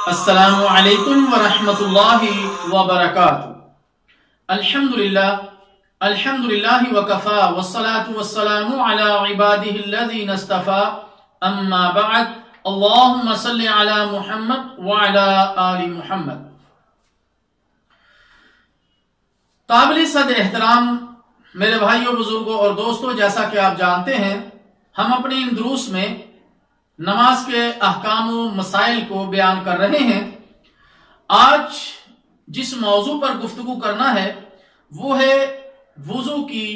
السلام علیکم ورحمۃ اللہ وبرکاتہ۔ الحمدللہ وکفا والصلاة والسلام علی عباده الذین اصطفى اما بعد اللہم صل علی محمد وعلی آل محمد۔ قابل صد احترام میرے بھائیوں، بزرگوں اور دوستوں، جیسا کہ آپ جانتے ہیں ہم اپنے ان دروس میں نماز کے احکام و مسائل کو بیان کر رہے ہیں۔ آج جس موضوع پر گفتگو کرنا ہے وہ ہے وضو کی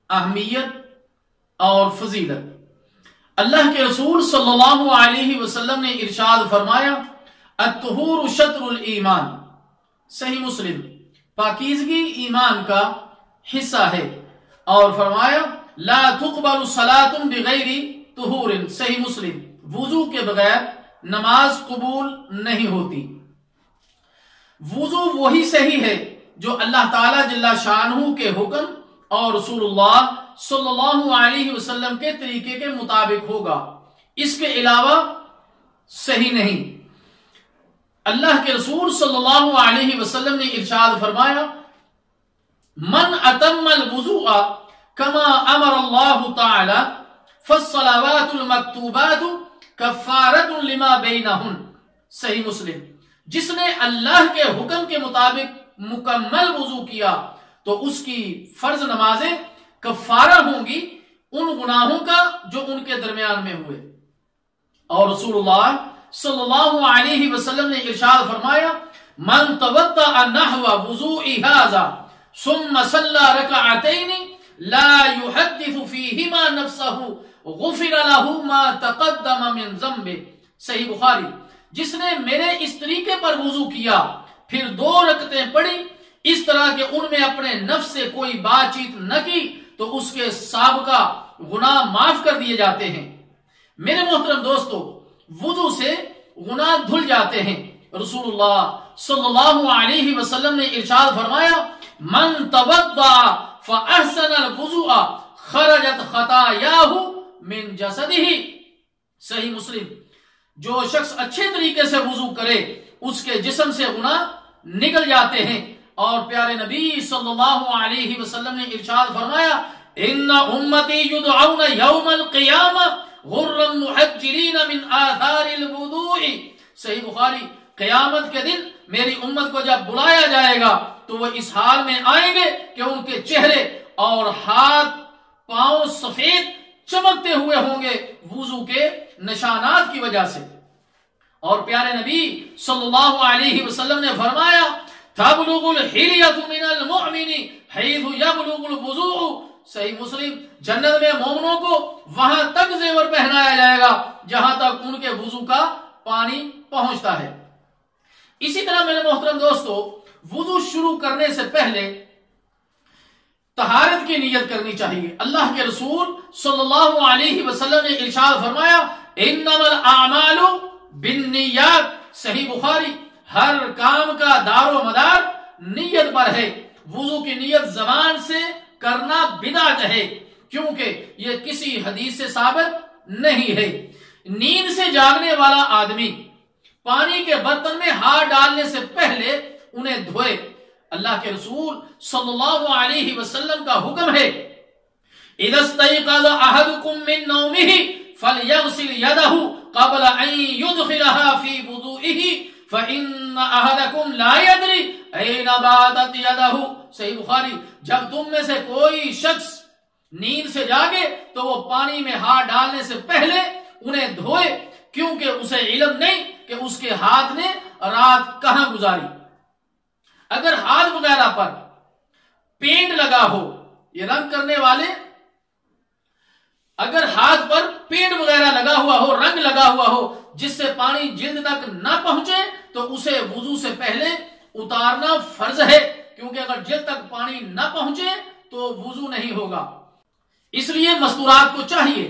اہمیت اور فضیلت۔ اللہ کے رسول صلی اللہ علیہ وسلم نے ارشاد فرمایا، الطہور شطر الایمان، صحیح مسلم، پاکیزگی ایمان کا حصہ ہے، اور فرمایا لا تقبل صلاۃ بغیر طہور، صحیح مسلم، وضو کے بغیر نماز قبول نہیں ہوتی۔ وضو وہی صحیح ہے جو اللہ تعالیٰ جل شانہ کے حکم اور رسول اللہ صلی اللہ علیہ وسلم کے طریقے کے مطابق ہوگا، اس کے علاوہ صحیح نہیں۔ اللہ کے رسول صلی اللہ علیہ وسلم نے ارشاد فرمایا، من اتم الوضوء کما امر اللہ تعالی فالصلوات المکتوبات کفارۃ لما بینہن، صحیح مسلم، جس نے اللہ کے حکم کے مطابق مکمل وضو کیا تو اس کی فرض نمازیں کفارہ ہوں گی ان گناہوں کا جو ان کے درمیان میں ہوئے۔ اور رسول اللہ صلی اللہ علیہ وسلم نے ارشاد فرمایا، من توضأ نحو وضوء ھذا ثم صلى ركعتين لا يحدث فيهما نفسه غفر له ما تقدم من ذنبه، صحیح بخاری، جس نے میرے اس طریقے پر وضو کیا پھر 2 رکعتیں پڑھی اس طرح کہ ان میں اپنے نفس سے کوئی بات چیت نہ کی تو اس کے سابقہ گناہ معاف کر دیے جاتے ہیں۔ میرے محترم دوستو، وضو سے گناہ دھل جاتے ہیں۔ رسول اللہ صلی اللہ علیہ وسلم نے ارشاد فرمایا، من توضأ فاحسن الوضوء خرجت خطاياه من جسدہ، صحیح مسلم، جو شخص اچھے طریقے سے وضو کرے اس کے جسم سے گناہ نکل جاتے ہیں۔ اور پیارے نبی صلی اللہ علیہ وسلم نے ارشاد فرمایا، ان امتی یدعون یوم القیامہ غرا محجلین من آثار الوضوء، صحیح بخاری، قیامت کے دن میری امت کو جب بلایا جائے گا تو وہ اس حال میں آئیں گے کہ ان کے چہرے اور ہاتھ پاؤں سفید چمکتے ہوئے ہوں گے وضو کے نشانات کی وجہ سے۔ اور پیارے نبی صلی اللہ علیہ وسلم نے فرمایا، تبلغ الحلیۃ من المؤمن حیث یبلغ الوضوء، صحیح مسلم، جنت میں مومنوں کو وہاں تک زیور پہنایا جائے گا جہاں تک ان کے وضو کا پانی پہنچتا ہے۔ اسی طرح میرے محترم دوستو، وضو شروع کرنے سے پہلے طہارت کی نیت کرنی چاہیے۔ اللہ کے رسول صلی اللہ علیہ وسلم نے ارشاد فرمایا، انما الاعمال بالنیات، صحیح بخاری، ہر کام کا دار و مدار نیت پر ہے۔ وضو کی نیت زبان سے کرنا بدعت ہے کیونکہ یہ کسی حدیث سے ثابت نہیں ہے۔ نیند سے جاگنے والا آدمی پانی کے برتن میں ہاتھ ڈالنے سے پہلے انہیں دھوئے۔ اللہ کے رسول صلی اللہ علیہ وسلم کا حکم ہے، اذا استيقظ احدكم من نومه فليغسل يده قبل ان يدخلها في وضوئه فان احدكم لا يدري اين باتت يده، صحیح بخاری، جب تم میں سے کوئی شخص نیند سے جاگے تو وہ پانی میں ہاتھ ڈالنے سے پہلے انہیں دھوئے کیونکہ اسے علم نہیں کہ اس کے ہاتھ نے رات کہاں گزاری۔ اگر ہاتھ وغیرہ پر پینٹ لگا ہو، یہ رنگ کرنے والے، اگر ہاتھ پر پینٹ وغیرہ لگا ہوا ہو، رنگ لگا ہوا ہو جس سے پانی جلد تک نہ پہنچے تو اسے وضو سے پہلے اتارنا فرض ہے، کیونکہ اگر جلد تک پانی نہ پہنچے تو وضو نہیں ہوگا۔ اس لیے مستورات کو چاہیے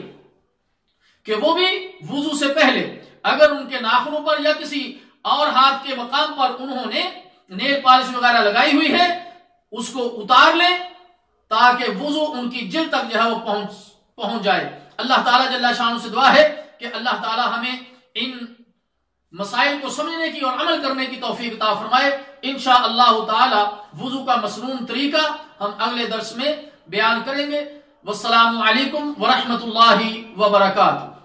کہ وہ بھی وضو سے پہلے اگر ان کے ناخنوں پر یا کسی اور ہاتھ کے مقام پر انہوں نے نیل پالش وغیرہ لگائی ہوئی ہے اس کو اتار لیں تاکہ وضو ان کی جلد تک جو ہے وہ پہنچ جائے۔ اللہ تعالیٰ جل شانہ سے دعا ہے کہ اللہ تعالیٰ ہمیں ان مسائل کو سمجھنے کی اور عمل کرنے کی توفیق عطا فرمائے۔ انشاءاللہ تعالی وضو کا مسنون طریقہ ہم اگلے درس میں بیان کریں گے۔ والسلام علیکم ورحمۃ اللہ وبرکاتہ۔